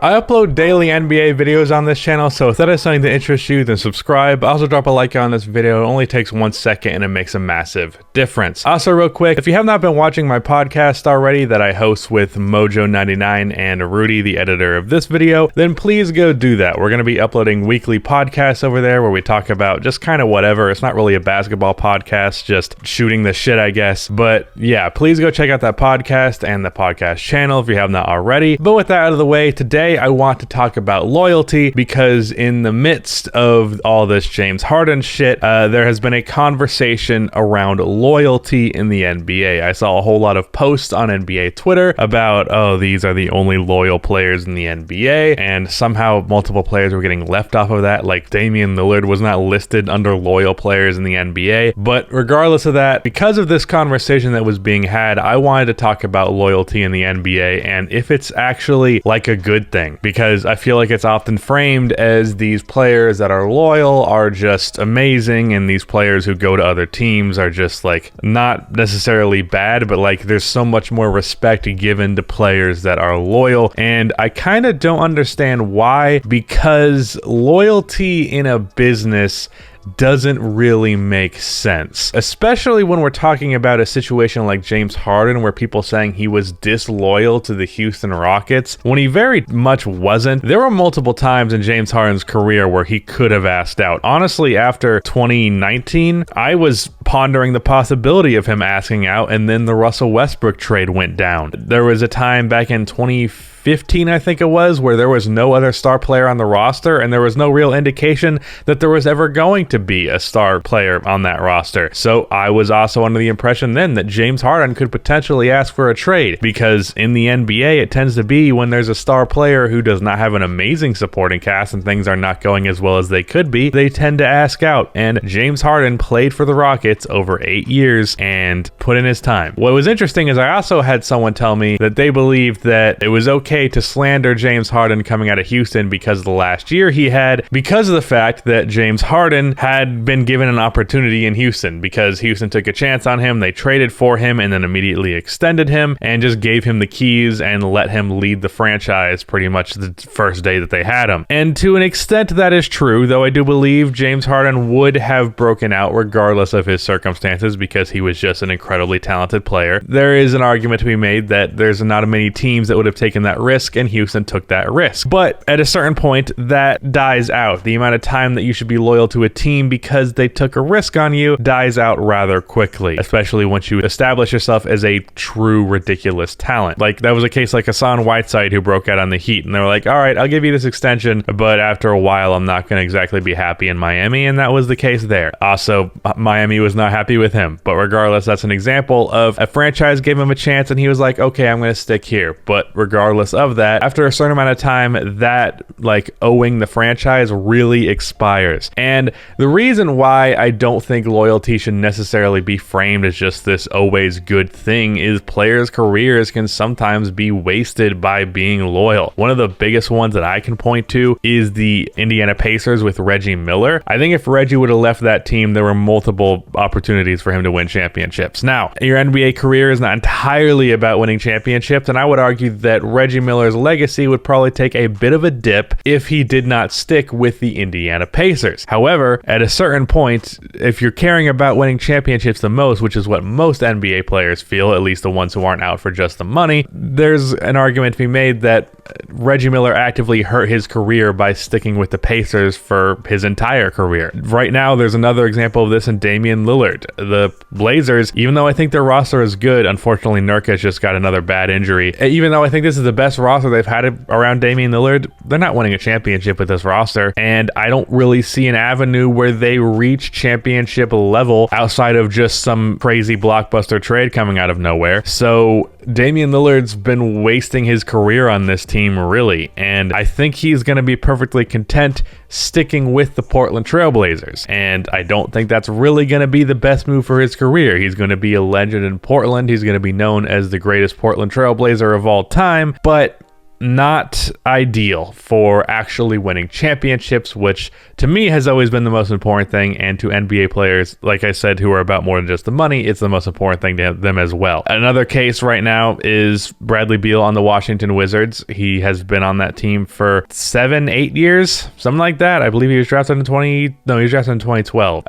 I upload daily NBA videos on this channel, so if that is something that interests you, then subscribe. Also drop a like on this video. It only takes 1 second and it makes a massive difference. Also real quick, if you have not been watching my podcast already that I host with Mojo99 and Rudy, the editor of this video, then please go do that. We're going to be uploading weekly podcasts over there where we talk about just kind of whatever. It's not really a basketball podcast, just shooting the shit, I guess. But yeah, please go check out that podcast and the podcast channel if you have not already. But with that out of the way, today I want to talk about loyalty, because in the midst of all this James Harden shit, there has been a conversation around loyalty in the NBA. I saw a whole lot of posts on NBA Twitter about, oh, these are the only loyal players in the NBA, and somehow multiple players were getting left off of that, like Damian Lillard was not listed under loyal players in the NBA. But regardless of that, because of this conversation that was being had, I wanted to talk about loyalty in the NBA and if it's actually like a good thing, because I feel like it's often framed as these players that are loyal are just amazing, and these players who go to other teams are just like not necessarily bad, but like there's so much more respect given to players that are loyal. And I kind of don't understand why, because loyalty in a business doesn't really make sense, especially when we're talking about a situation like James Harden where people saying he was disloyal to the Houston Rockets when he very much wasn't. There were multiple times in James Harden's career where he could have asked out. Honestly, after 2019, I was pondering the possibility of him asking out, and then the Russell Westbrook trade went down. There was a time back in 2015, I think it was, where there was no other star player on the roster, and there was no real indication that there was ever going to be a star player on that roster. So I was also under the impression then that James Harden could potentially ask for a trade, because in the NBA it tends to be when there's a star player who does not have an amazing supporting cast and things are not going as well as they could be, they tend to ask out. And James Harden played for the Rockets over 8 years and put in his time. What was interesting is I also had someone tell me that they believed that it was okay to slander James Harden coming out of Houston because of the last year he had, because of the fact that James Harden had been given an opportunity in Houston, because Houston took a chance on him, they traded for him and then immediately extended him and just gave him the keys and let him lead the franchise pretty much the first day that they had him. And to an extent that is true, though I do believe James Harden would have broken out regardless of his circumstances, because he was just an incredibly talented player. There is an argument to be made that there's not many teams that would have taken that risk, and Houston took that risk. But at a certain point, that dies out. The amount of time that you should be loyal to a team because they took a risk on you dies out rather quickly, especially once you establish yourself as a true ridiculous talent. Like that was a case like Hassan Whiteside, who broke out on the Heat, and they were like, all right, I'll give you this extension, but after a while I'm not going to exactly be happy in Miami, and that was the case there. Also, Miami was not happy with him, but regardless, that's an example of a franchise gave him a chance and he was like, okay, I'm going to stick here. But regardless of that, after a certain amount of time, that like owing the franchise really expires. And the reason why I don't think loyalty should necessarily be framed as just this always good thing is players' careers can sometimes be wasted by being loyal. One of the biggest ones that I can point to is the Indiana Pacers with Reggie Miller. I think if Reggie would have left that team, there were multiple opportunities for him to win championships. Now, your NBA career is not entirely about winning championships, and I would argue that Reggie Miller's legacy would probably take a bit of a dip if he did not stick with the Indiana Pacers. However, at a certain point, if you're caring about winning championships the most, which is what most NBA players feel, at least the ones who aren't out for just the money, there's an argument to be made that Reggie Miller actively hurt his career by sticking with the Pacers for his entire career. Right now, there's another example of this in Damian Lillard. The Blazers, even though I think their roster is good, unfortunately Nurkic just got another bad injury. Even though I think this is the best roster they've had around Damian Lillard, they're not winning a championship with this roster, and I don't really see an avenue where they reach championship level outside of just some crazy blockbuster trade coming out of nowhere. So Damian Lillard's been wasting his career on this team, really, and I think he's going to be perfectly content sticking with the Portland Trailblazers, and I don't think that's really going to be the best move for his career. He's going to be a legend in Portland. He's going to be known as the greatest Portland Trailblazer of all time, but not ideal for actually winning championships, which to me has always been the most important thing, and to NBA players, like I said, who are about more than just the money, it's the most important thing to them as well. Another case right now is Bradley Beal on the Washington Wizards. He has been on that team for 7-8 years, something like that. I believe he was drafted in 2012,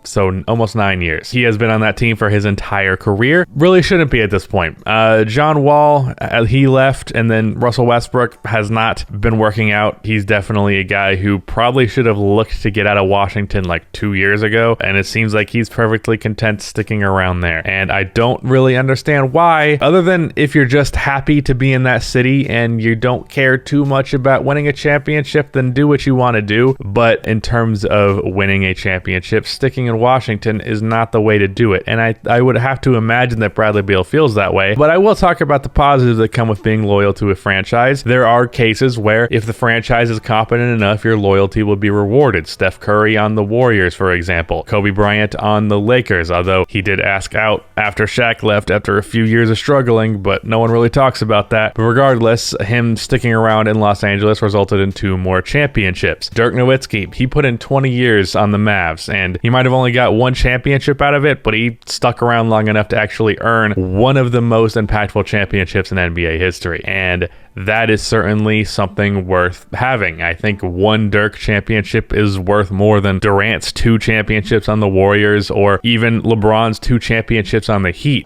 so almost 9 years. He has been on that team for his entire career. Really shouldn't be at this point. John Wall, he left, and then Russell Westbrook has not been working out. He's definitely a guy who probably should have looked to get out of Washington like 2 years ago, and it seems like he's perfectly content sticking around there. And I don't really understand why, other than if you're just happy to be in that city and you don't care too much about winning a championship, then do what you want to do. But in terms of winning a championship, sticking in Washington is not the way to do it. And I would have to imagine that Bradley Beal feels that way. But I will talk about the positives that come with being loyal to a franchise. There are cases where if the franchise is competent enough, your loyalty will be rewarded. Steph Curry on the Warriors, for example. Kobe Bryant on the Lakers, although he did ask out after Shaq left after a few years of struggling, but no one really talks about that. But regardless, him sticking around in Los Angeles resulted in 2 more championships. Dirk Nowitzki, he put in 20 years on the Mavs, and he might have only got 1 championship out of it, but he stuck around long enough to actually earn one of the most impactful championships in NBA history. And that is certainly something worth having. I think 1 Dirk championship is worth more than Durant's 2 championships on the Warriors, or even LeBron's 2 championships on the Heat.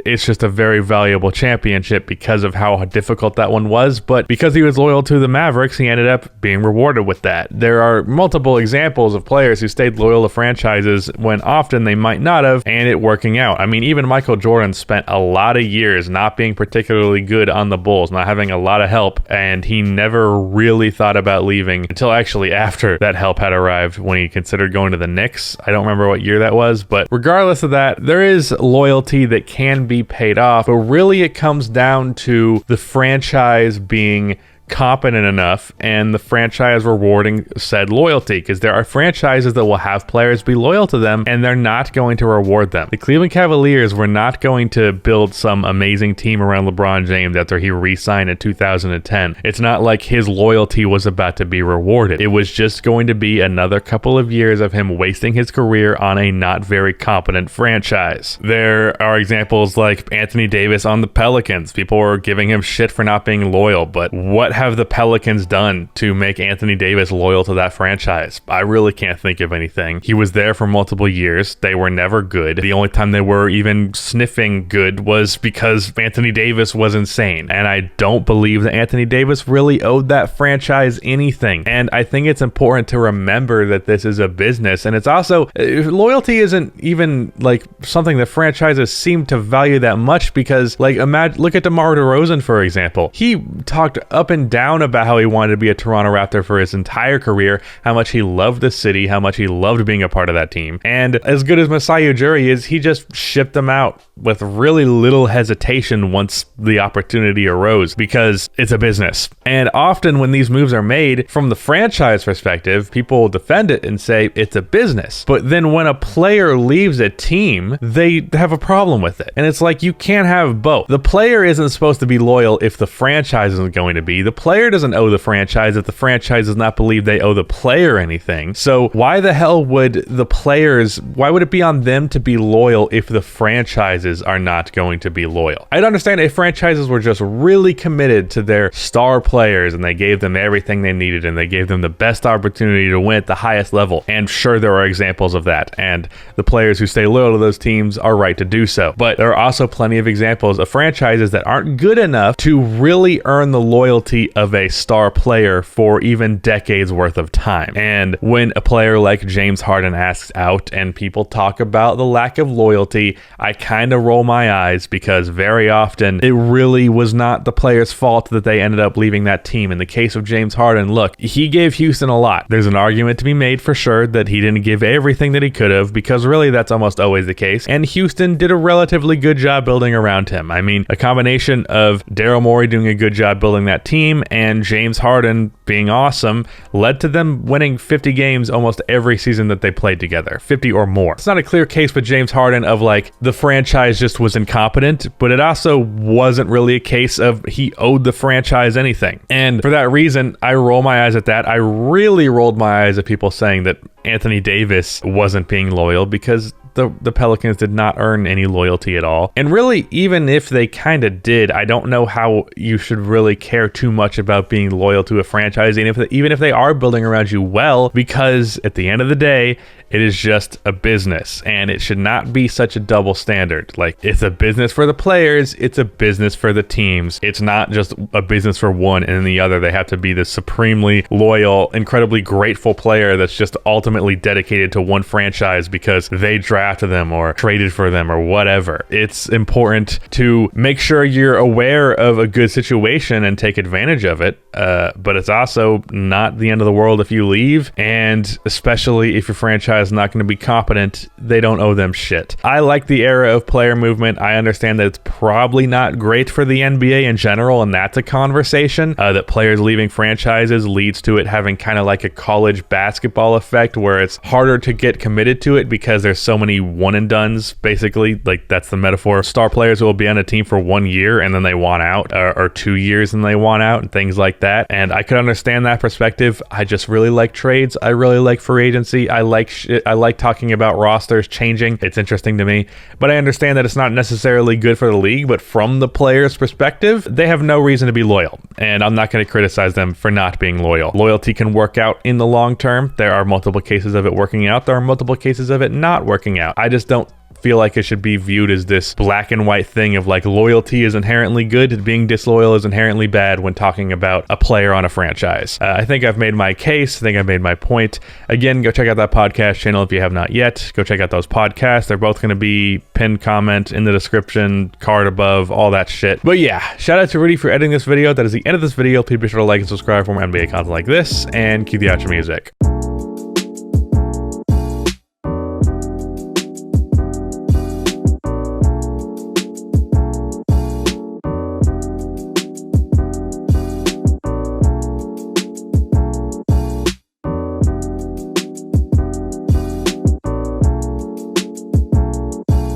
It's just a very valuable championship because of how difficult that one was, but because he was loyal to the Mavericks, he ended up being rewarded with that. There are multiple examples of players who stayed loyal to franchises when often they might not have, and it working out. I mean, even Michael Jordan spent a lot of years not being particularly good on the Bulls, not having a lot of help, and he never really thought about leaving until actually after that help had arrived, when he considered going to the Knicks. I don't remember what year that was, but regardless of that, there is loyalty that can be paid off, but really it comes down to the franchise being competent enough and the franchise rewarding said loyalty, because there are franchises that will have players be loyal to them and they're not going to reward them. The Cleveland Cavaliers were not going to build some amazing team around LeBron James after he re-signed in 2010. It's not like his loyalty was about to be rewarded. It was just going to be another couple of years of him wasting his career on a not very competent franchise. There are examples like Anthony Davis on the Pelicans. People were giving him shit for not being loyal, but what have the Pelicans done to make Anthony Davis loyal to that franchise? I really can't think of anything. He was there for multiple years. They were never good. The only time they were even sniffing good was because Anthony Davis was insane. And I don't believe that Anthony Davis really owed that franchise anything. And I think it's important to remember that this is a business. And it's also, loyalty isn't even like something that franchises seem to value that much, because like look at DeMar DeRozan, for example. He talked up and down about how he wanted to be a Toronto Raptor for his entire career, how much he loved the city, how much he loved being a part of that team. And as good as Masai Ujiri is, he just shipped them out with really little hesitation once the opportunity arose, because it's a business. And often when these moves are made from the franchise perspective, people defend it and say it's a business. But then when a player leaves a team, they have a problem with it. And it's like, you can't have both. The player isn't supposed to be loyal if the franchise isn't going to be. The player doesn't owe the franchise if the franchise does not believe they owe the player anything. So why the hell would the players, why would it be on them to be loyal if the franchises are not going to be loyal? I'd understand if franchises were just really committed to their star players and they gave them everything they needed and they gave them the best opportunity to win at the highest level. And sure, there are examples of that, and the players who stay loyal to those teams are right to do so. But there are also plenty of examples of franchises that aren't good enough to really earn the loyalty of a star player for even decades worth of time. And when a player like James Harden asks out and people talk about the lack of loyalty, I kind of roll my eyes, because very often it really was not the player's fault that they ended up leaving that team. In the case of James Harden, look, he gave Houston a lot. There's an argument to be made for sure that he didn't give everything that he could have, because really that's almost always the case. And Houston did a relatively good job building around him. I mean, a combination of Daryl Morey doing a good job building that team, team and James Harden being awesome led to them winning 50 games almost every season that they played together, 50 or more. It's not a clear case with James Harden of like the franchise just was incompetent, but it also wasn't really a case of he owed the franchise anything. And for that reason, I roll my eyes at that. I really rolled my eyes at people saying that Anthony Davis wasn't being loyal, because the Pelicans did not earn any loyalty at all. And really, even if they kind of did, I don't know how you should really care too much about being loyal to a franchise, even if they are building around you well, because at the end of the day, it is just a business, and it should not be such a double standard. Like, it's a business for the players, it's a business for the teams. It's not just a business for one and then the other. They have to be the supremely loyal, incredibly grateful player that's just ultimately dedicated to one franchise because they drafted them or traded for them or whatever. It's important to make sure you're aware of a good situation and take advantage of it, but it's also not the end of the world if you leave, and especially if your franchise is not going to be competent, they don't owe them shit. I like the era of player movement. I understand that it's probably not great for the NBA in general, and that's a conversation that players leaving franchises leads to it having kind of like a college basketball effect, where it's harder to get committed to it because there's so many one and dones. Basically, like, that's the metaphor. Star players will be on a team for 1 year and then they want out, or 2 years and they want out, and things like that. And I could understand that perspective. I just really like trades. I really like free agency. I like talking about rosters changing. It's interesting to me, but I understand that it's not necessarily good for the league. But from the player's perspective, they have no reason to be loyal, and I'm not going to criticize them for not being loyal. Loyalty can work out in the long term. There are multiple cases of it working out. There are multiple cases of it not working out. I just don't feel like it should be viewed as this black and white thing of like loyalty is inherently good and being disloyal is inherently bad when talking about a player on a franchise. I think I've made my case. I think I've made my point. Again, go check out that podcast channel if you have not yet. Go check out those podcasts. They're both going to be pinned comment in the description, card above, all that shit. But yeah, shout out to Rudy for editing this video. That is the end of this video. Please be sure to like and subscribe for more NBA content like this, and cue the outro music.